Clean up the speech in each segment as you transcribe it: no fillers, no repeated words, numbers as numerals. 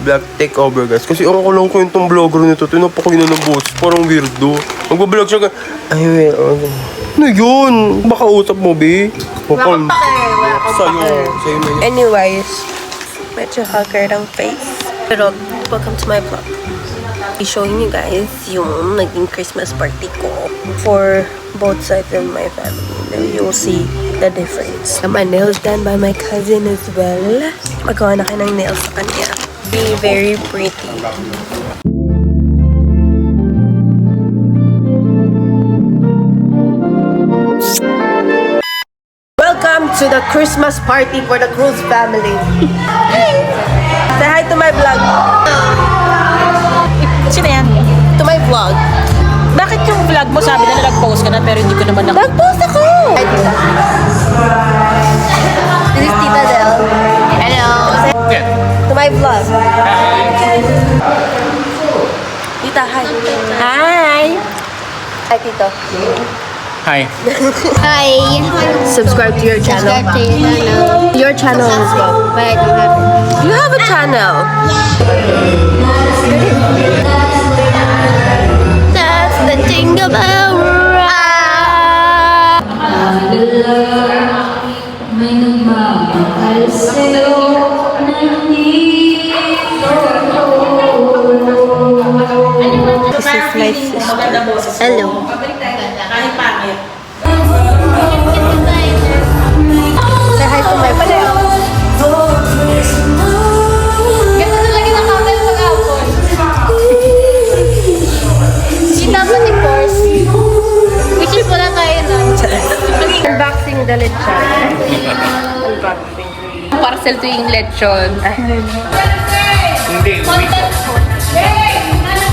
vlog takeover guys. Kasi ang kulang ko yung tong vlogger nito. Tinapakina ng boss. Parang weirdo. Magbablog siya guys. Ay, ano yun? Baka usap mo, be? Welcome back. Sa'yo na yun. Anyways, medyo haggard ang face. Pero, welcome to my vlog. I'll be showing you guys yung naging Christmas party ko for both sides of my family. Then you'll see the difference. My nails done by my cousin as well. Magawa na kayo ng nails sa kanya. Very pretty. Welcome to the Christmas party for the Cruz family. Say hi to my vlog. Sino yan? To my vlog. Bakit yung vlog mo sabi na nag-post ka na pero hindi ko naman Nag-post ako! Hi, tita. This is Tita Del. Hello. To my vlog. Tita, hi. Hi. Hi, Tito. Hi. Hi. Subscribe to your channel. Subscribe to your channel. Your channel as well. But I don't have it. You have a channel. That's the Jingle Bell Rock. This is my sister. Hello. Kahit pangit. Say hi to my vlog. Ganda talaga ng camera pag-apon. Hindi dapat i-force. Wishing wala tayo na. Unboxing the lechon. Unboxing. Parcel to yung lechon. Hindi,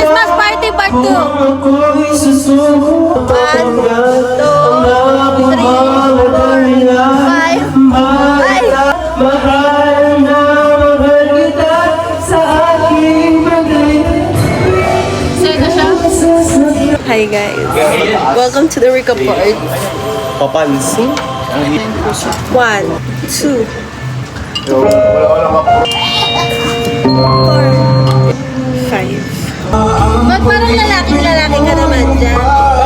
Christmas party part 2. 1, 2, 3, 4, 5. Hi guys. Welcome to the Rica part. Papansin? 1, 2, 4, 5. Ba't parang lalaki ka naman dyan?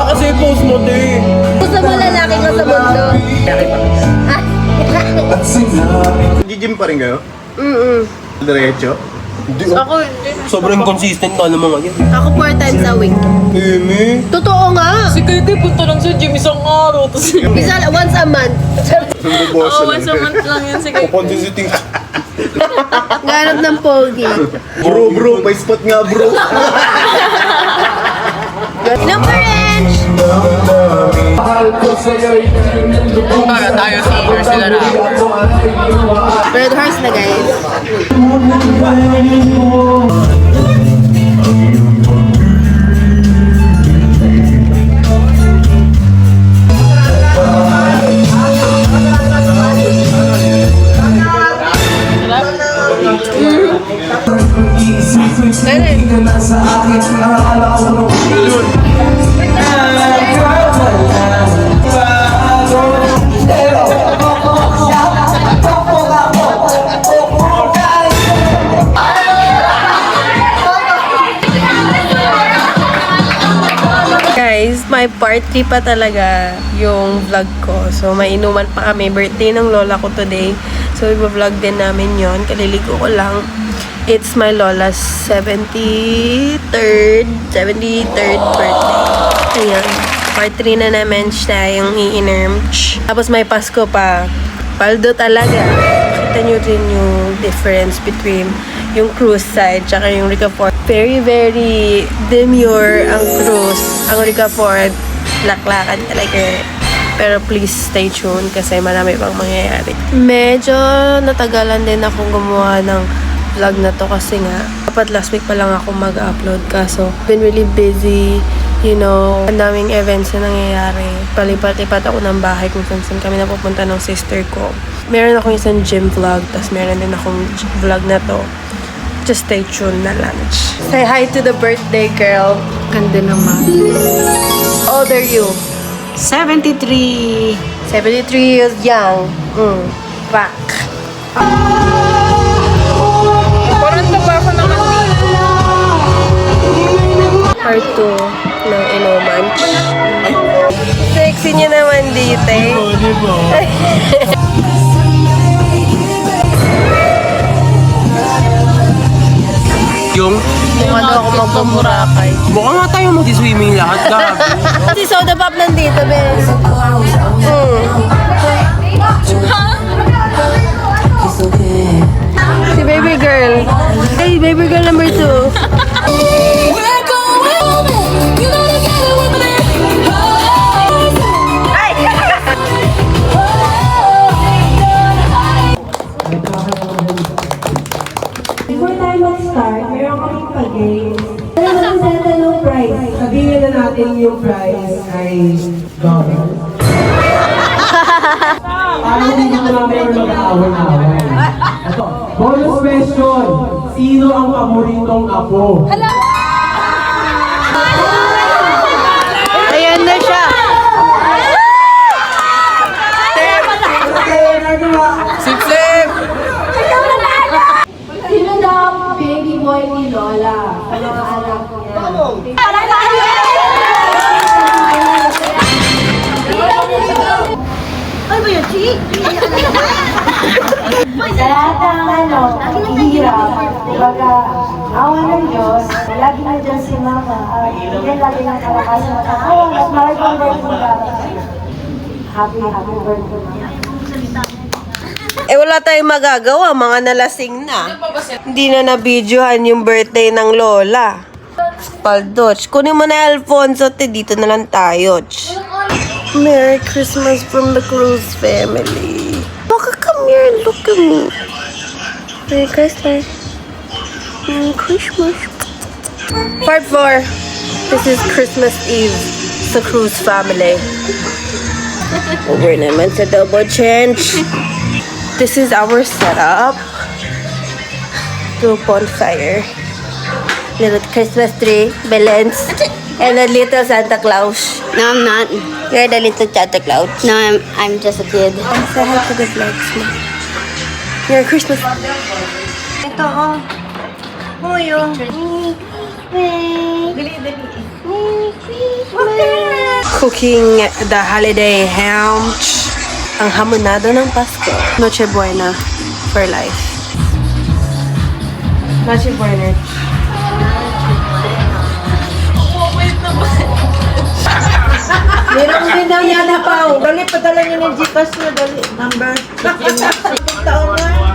Kasi post mo, te. Gusto mo lalaki ka sa mundo? Nag-gym pa rin kayo? Diretso? Ako, Sobrang consistent ka naman ngayon. ako 4 times a week. Eme. Totoo nga. Si Kiki punta lang sa gym isang araw. Tapos Isa, once a month. once a month lang yan si Kiki. Consistent. Ganap ng pogi. Bro, may spot nga bro. Number range! Para tayo senior sila na. Red horse na guys. Guys, may party pa talaga yung vlog ko. So, may inuman pa kami. Birthday ng lola ko today. So, i-vlog din namin yon. Kaliligo ko lang. It's my lola's 73rd birthday. Ayan. Part 3 na namin siya yung i-inermch. Tapos may Pasko pa. Paldo talaga. Kita nyo rin yung difference between yung cruise side tsaka yung Rica Fort. Very, very demure ang cruise. Ang Rica Fort, laklakan talaga. Pero please stay tuned kasi marami pang mangyayari. Medyo natagalan din akong gumawa ng vlog na to kasi nga dapat last week pa lang ako mag-upload kaso been really busy, you know, ang daming events na nangyayari. Palipat-lipat ako ng bahay kung saan kami napupunta ng sister ko. Meron akong isang gym vlog, tas meron din akong vlog na to. Just stay tuned na lunch. Say hi to the birthday girl. Ganda naman. How old are you? 73. 73 years young. Back. Parang taba ko naman Part 2 ng Inomanch. Sexy niya naman dito eh. Yung, Kung ano ako magpamurakay. mukha nga tayo mag-swimming lahat, gabi. Si Soda Pop nandito, bes. Si baby girl. Hey, baby girl number 2. Before tayo mag-start, meron kaming pag-game. Pero mag-set ng prize. Sabihin na natin yung prize ay gawin. Parang hindi ko namin mag-away-away. Ito, bonus question. Sino ang paboritong apo? Ayan na siya. Sino daw baby boy ni Lola? Ano ang anak niya? Sa lahat ng hirap, kumbaga, awa ng Diyos, lagi na dyan si Mama, at yan lagi ng kalakasan at awa, at marami pang birthday ka. Happy birthday, Mama. Eh wala tayong magagawa, mga nalasing na. Hindi na na-videohan yung birthday ng Lola. Paldoch, kunin mo na Alfonso, te, dito na lang tayo. Merry Christmas from the Cruz family. Baka come here and look at me. Merry Christmas. Merry Christmas. Part 4. This is Christmas Eve sa Cruz family. Over naman sa double change. This is our setup. Little bonfire. Little Christmas tree, balloons, and a little Santa Claus. No, I'm not. You're the little Santa Claus. No, I'm just a kid. Say hi to the vlogs mo. Merry Christmas. Ito, oh. Oh, yung. Cooking the holiday ham. Ang hamonado ng Pasko. Noche Buena for life. Noche Buena. Meron din daw niya na pa. Dali, padala niyo ng Gcash niyo. Dali, number. Taon na.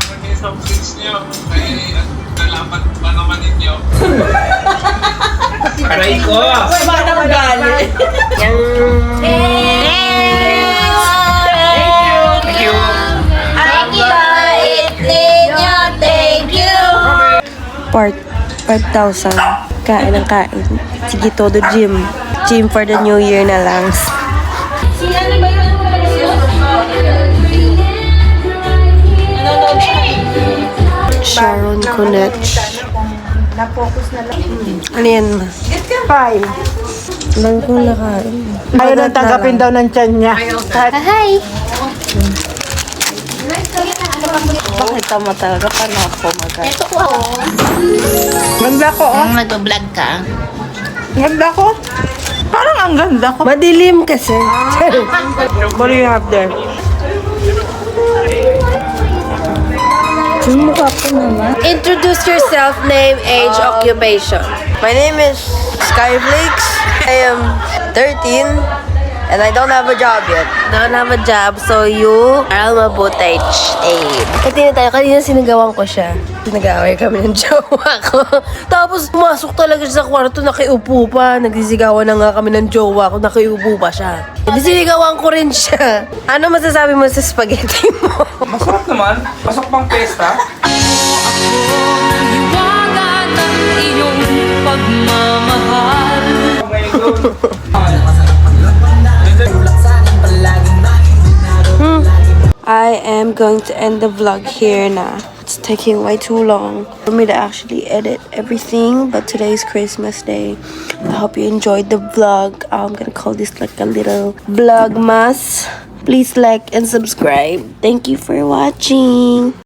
Aray ko! Baka magalit. Part 5,000. Kain ng kain. Sige, todo gym. Gym for the new year na lang. Sharon Cunech. Ano yan, ma? Fine. Lang kong nakain. Ayaw nang tanggapin daw ng tiyan niya. Hi! Bakit tama talaga? Paano ako mag-ain? Ito ko ako. Ganda ko, oh. Nag-vlog ka? Ganda ko. Parang ang ganda ko. Madilim kasi. What do you have there? Introduce yourself, name, age, occupation. My name is Skyflakes. I am 13 and I don't have a job yet. Don't have a job, so you are mabutay. Kanina tayo, kanina sinagawan ko siya. Nag-aaway kami ng jowa ko. Tapos pumasok talaga siya sa kwarto, nakiupo pa. Nagsisigawan na nga kami ng jowa ko, nakiupo pa siya. Sinisigawan ko rin siya. Ano masasabi mo sa spaghetti mo? Masarap naman. Pasok pang pesta. I am going to end the vlog here now. It's taking way too long for me to actually edit everything, but today is Christmas Day. I hope you enjoyed the vlog. I'm gonna call this like a little vlogmas. Please like and subscribe. Thank you for watching.